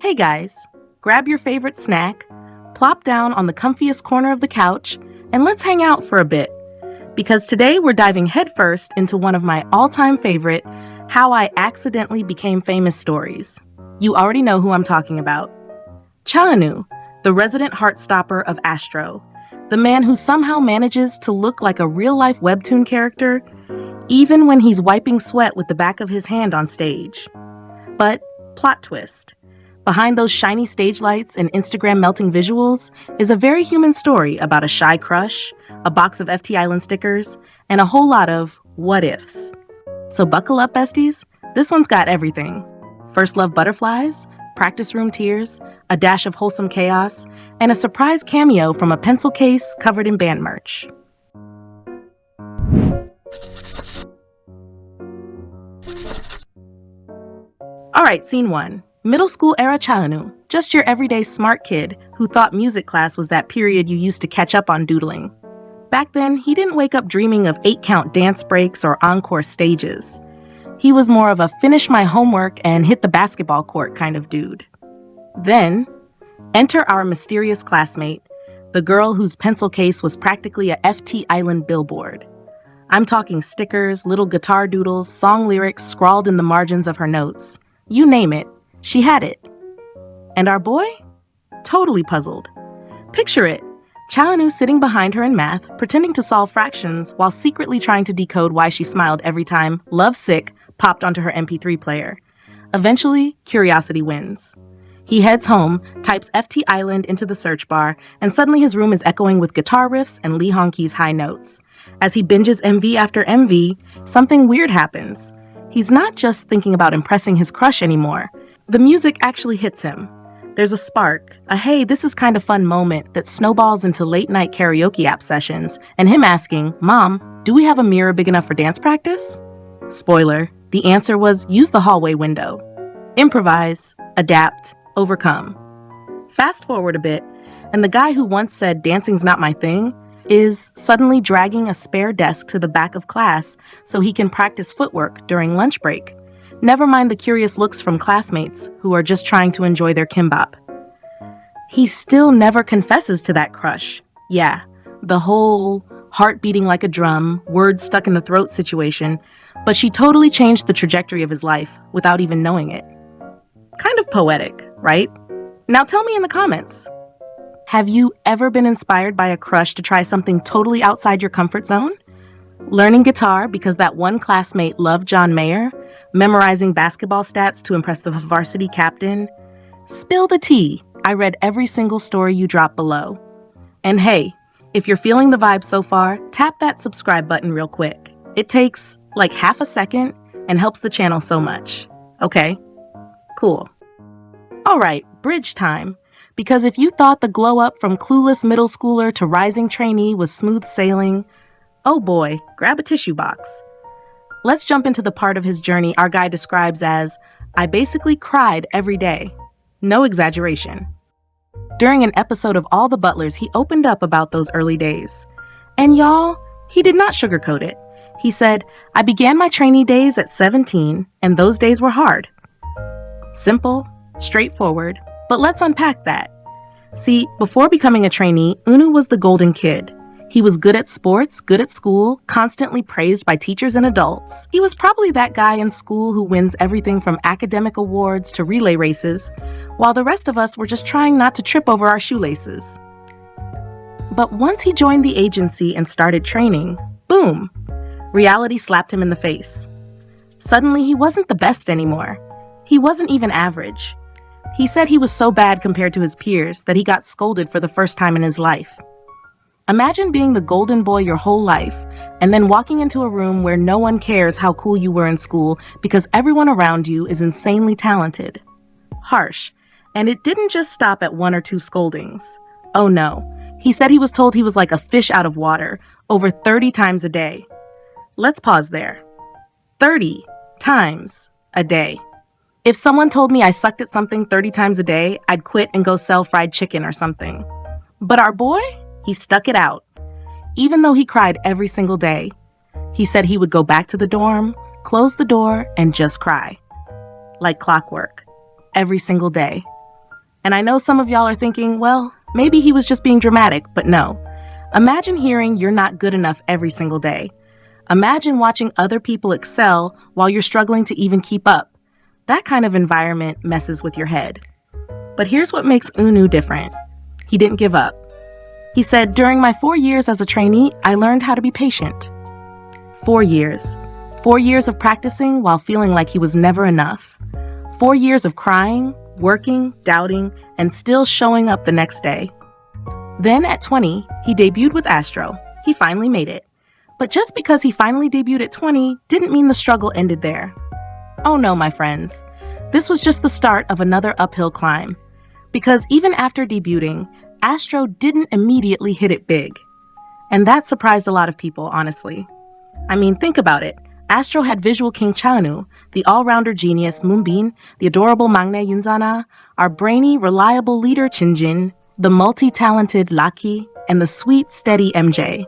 Hey guys, grab your favorite snack, plop down on the comfiest corner of the couch, and let's hang out for a bit. Because today we're diving headfirst into one of my all-time favorite How I Accidentally Became Famous stories. You already know who I'm talking about. Chaanu, the resident heartstopper of Astro, the man who somehow manages to look like a real-life webtoon character, even when he's wiping sweat with the back of his hand on stage. But plot twist. Behind those shiny stage lights and Instagram melting visuals is a very human story about a shy crush, a box of FT Island stickers, and a whole lot of what ifs. So buckle up, besties. This one's got everything. First love butterflies, practice room tears, a dash of wholesome chaos, and a surprise cameo from a pencil case covered in band merch. All right, scene one. Middle school era Chaanu, just your everyday smart kid who thought music class was that period you used to catch up on doodling. Back then, he didn't wake up dreaming of 8-count dance breaks or encore stages. He was more of a finish my homework and hit the basketball court kind of dude. Then, enter our mysterious classmate, the girl whose pencil case was practically a FT Island billboard. I'm talking stickers, little guitar doodles, song lyrics scrawled in the margins of her notes. You name it, she had it. And our boy? Totally puzzled. Picture it, Chaanu sitting behind her in math, pretending to solve fractions while secretly trying to decode why she smiled every time Love Sick popped onto her MP3 player. Eventually, curiosity wins. He heads home, types FT Island into the search bar, and suddenly his room is echoing with guitar riffs and Lee Hong-ki's high notes. As he binges MV after MV, something weird happens. He's not just thinking about impressing his crush anymore. The music actually hits him. There's a spark, a hey, this is kind of fun moment that snowballs into late-night karaoke app sessions, and him asking, Mom, do we have a mirror big enough for dance practice? Spoiler, the answer was use the hallway window. Improvise, adapt, overcome. Fast forward a bit, and the guy who once said dancing's not my thing is suddenly dragging a spare desk to the back of class so he can practice footwork during lunch break. Never mind the curious looks from classmates who are just trying to enjoy their kimbap. He still never confesses to that crush. Yeah, the whole heart beating like a drum, words stuck in the throat situation, but she totally changed the trajectory of his life without even knowing it. Kind of poetic, right? Now tell me in the comments. Have you ever been inspired by a crush to try something totally outside your comfort zone? Learning guitar because that one classmate loved John Mayer? Memorizing basketball stats to impress the varsity captain? Spill the tea. I read every single story you dropped below. And hey, if you're feeling the vibe so far, tap that subscribe button real quick. It takes like half a second and helps the channel so much. Okay? Cool. All right, bridge time. Because if you thought the glow up from clueless middle schooler to rising trainee was smooth sailing, oh boy, grab a tissue box. Let's jump into the part of his journey our guy describes as, I basically cried every day. No exaggeration. During an episode of All the Butlers, he opened up about those early days. And y'all, he did not sugarcoat it. He said, I began my trainee days at 17, and those days were hard. Simple, straightforward, but let's unpack that. See, before becoming a trainee, Unu was the golden kid. He was good at sports, good at school, constantly praised by teachers and adults. He was probably that guy in school who wins everything from academic awards to relay races, while the rest of us were just trying not to trip over our shoelaces. But once he joined the agency and started training, boom, reality slapped him in the face. Suddenly, he wasn't the best anymore. He wasn't even average. He said he was so bad compared to his peers that he got scolded for the first time in his life. Imagine being the golden boy your whole life and then walking into a room where no one cares how cool you were in school because everyone around you is insanely talented. Harsh. And it didn't just stop at 1 or 2 scoldings. Oh no. He said he was told he was like a fish out of water over 30 times a day. Let's pause there. 30 times a day. If someone told me I sucked at something 30 times a day, I'd quit and go sell fried chicken or something. But our boy, he stuck it out. Even though he cried every single day, he said he would go back to the dorm, close the door, and just cry. Like clockwork. Every single day. And I know some of y'all are thinking, well, maybe he was just being dramatic, but no. Imagine hearing you're not good enough every single day. Imagine watching other people excel while you're struggling to even keep up. That kind of environment messes with your head. But here's what makes Eunwoo different. He didn't give up. He said, during my 4 years as a trainee, I learned how to be patient. 4 years. 4 years of practicing while feeling like he was never enough. 4 years of crying, working, doubting, and still showing up the next day. Then at 20, he debuted with Astro. He finally made it. But just because he finally debuted at 20 didn't mean the struggle ended there. Oh no, my friends. This was just the start of another uphill climb. Because even after debuting, Astro didn't immediately hit it big. And that surprised a lot of people, honestly. I mean, think about it. Astro had visual king Chaeunwoo, the all-rounder genius Moonbin, the adorable maknae Yoonzana, our brainy, reliable leader Jinjin, the multi-talented Lucky, and the sweet, steady MJ.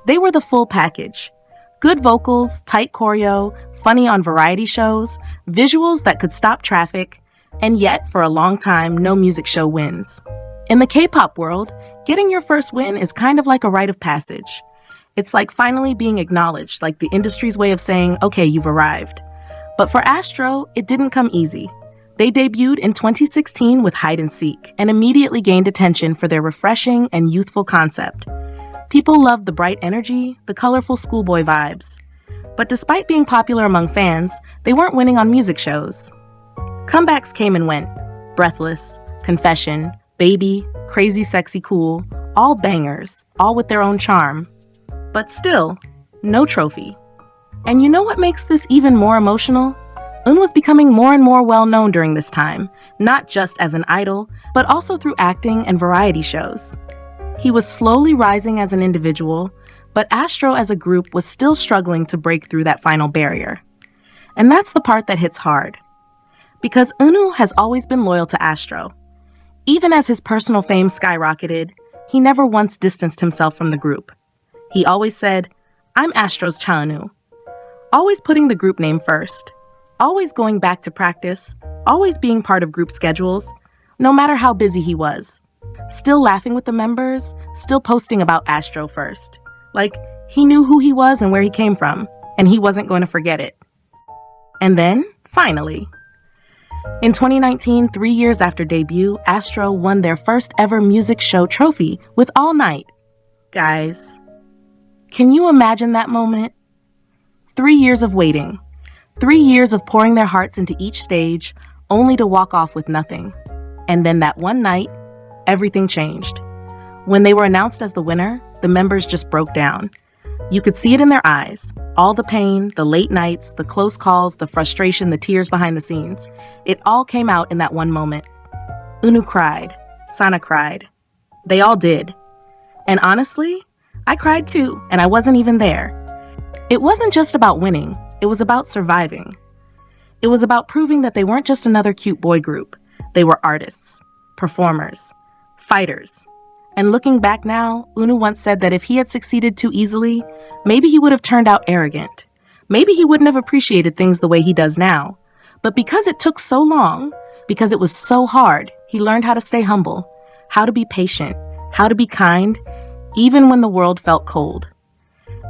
They were the full package. Good vocals, tight choreo, funny on variety shows, visuals that could stop traffic, and yet, for a long time, no music show wins. In the K-pop world, getting your first win is kind of like a rite of passage. It's like finally being acknowledged, like the industry's way of saying, okay, you've arrived. But for Astro, it didn't come easy. They debuted in 2016 with Hide and Seek and immediately gained attention for their refreshing and youthful concept. People loved the bright energy, the colorful schoolboy vibes. But despite being popular among fans, they weren't winning on music shows. Comebacks came and went. Breathless, Confession, Baby, Crazy Sexy Cool, all bangers, all with their own charm. But still, no trophy. And you know what makes this even more emotional? Eun was becoming more and more well-known during this time, not just as an idol, but also through acting and variety shows. He was slowly rising as an individual, but Astro as a group was still struggling to break through that final barrier. And that's the part that hits hard. Because Eunwoo has always been loyal to Astro. Even as his personal fame skyrocketed, he never once distanced himself from the group. He always said, I'm Astro's Chaeunwoo. Always putting the group name first. Always going back to practice. Always being part of group schedules, no matter how busy he was. Still laughing with the members, still posting about Astro first. Like, he knew who he was and where he came from, and he wasn't going to forget it. And then, finally, in 2019, 3 years after debut, Astro won their first ever music show trophy with All Night. Guys, can you imagine that moment? 3 years of waiting. 3 years of pouring their hearts into each stage, only to walk off with nothing. And then that one night, everything changed. When they were announced as the winner, the members just broke down. You could see it in their eyes. All the pain, the late nights, the close calls, the frustration, the tears behind the scenes. It all came out in that one moment. Eunwoo cried. Sana cried. They all did. And honestly, I cried too, and I wasn't even there. It wasn't just about winning. It was about surviving. It was about proving that they weren't just another cute boy group. They were artists, performers, fighters. And looking back now, Eunwoo once said that if he had succeeded too easily, maybe he would have turned out arrogant. Maybe he wouldn't have appreciated things the way he does now. But because it took so long, because it was so hard, he learned how to stay humble, how to be patient, how to be kind, even when the world felt cold.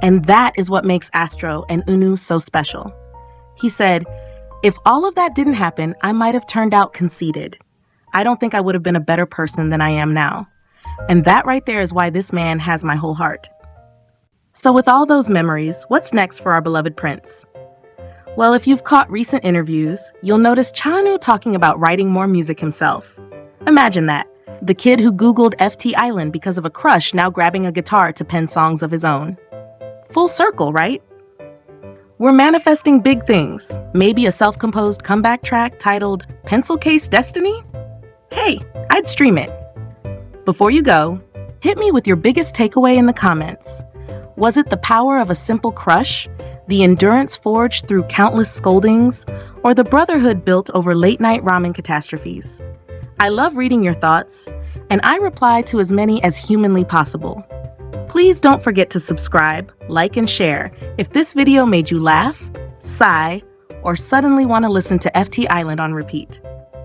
And that is what makes Astro and Eunwoo so special. He said, if all of that didn't happen, I might have turned out conceited. I don't think I would have been a better person than I am now. And that right there is why this man has my whole heart. So with all those memories, what's next for our beloved prince? Well, if you've caught recent interviews, you'll notice Chaeunwoo talking about writing more music himself. Imagine that. The kid who Googled FT Island because of a crush now grabbing a guitar to pen songs of his own. Full circle, right? We're manifesting big things. Maybe a self-composed comeback track titled Pencil Case Destiny? Hey, I'd stream it. Before you go, hit me with your biggest takeaway in the comments. Was it the power of a simple crush, the endurance forged through countless scoldings, or the brotherhood built over late-night ramen catastrophes? I love reading your thoughts, and I reply to as many as humanly possible. Please don't forget to subscribe, like, and share if this video made you laugh, sigh, or suddenly want to listen to FT Island on repeat.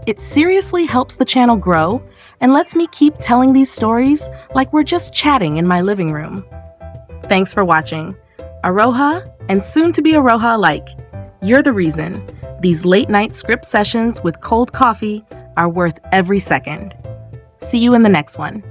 It seriously helps the channel grow and lets me keep telling these stories like we're just chatting in my living room. Thanks for watching. Aroha, and soon to be Aroha alike, you're the reason these late night script sessions with cold coffee are worth every second. See you in the next one.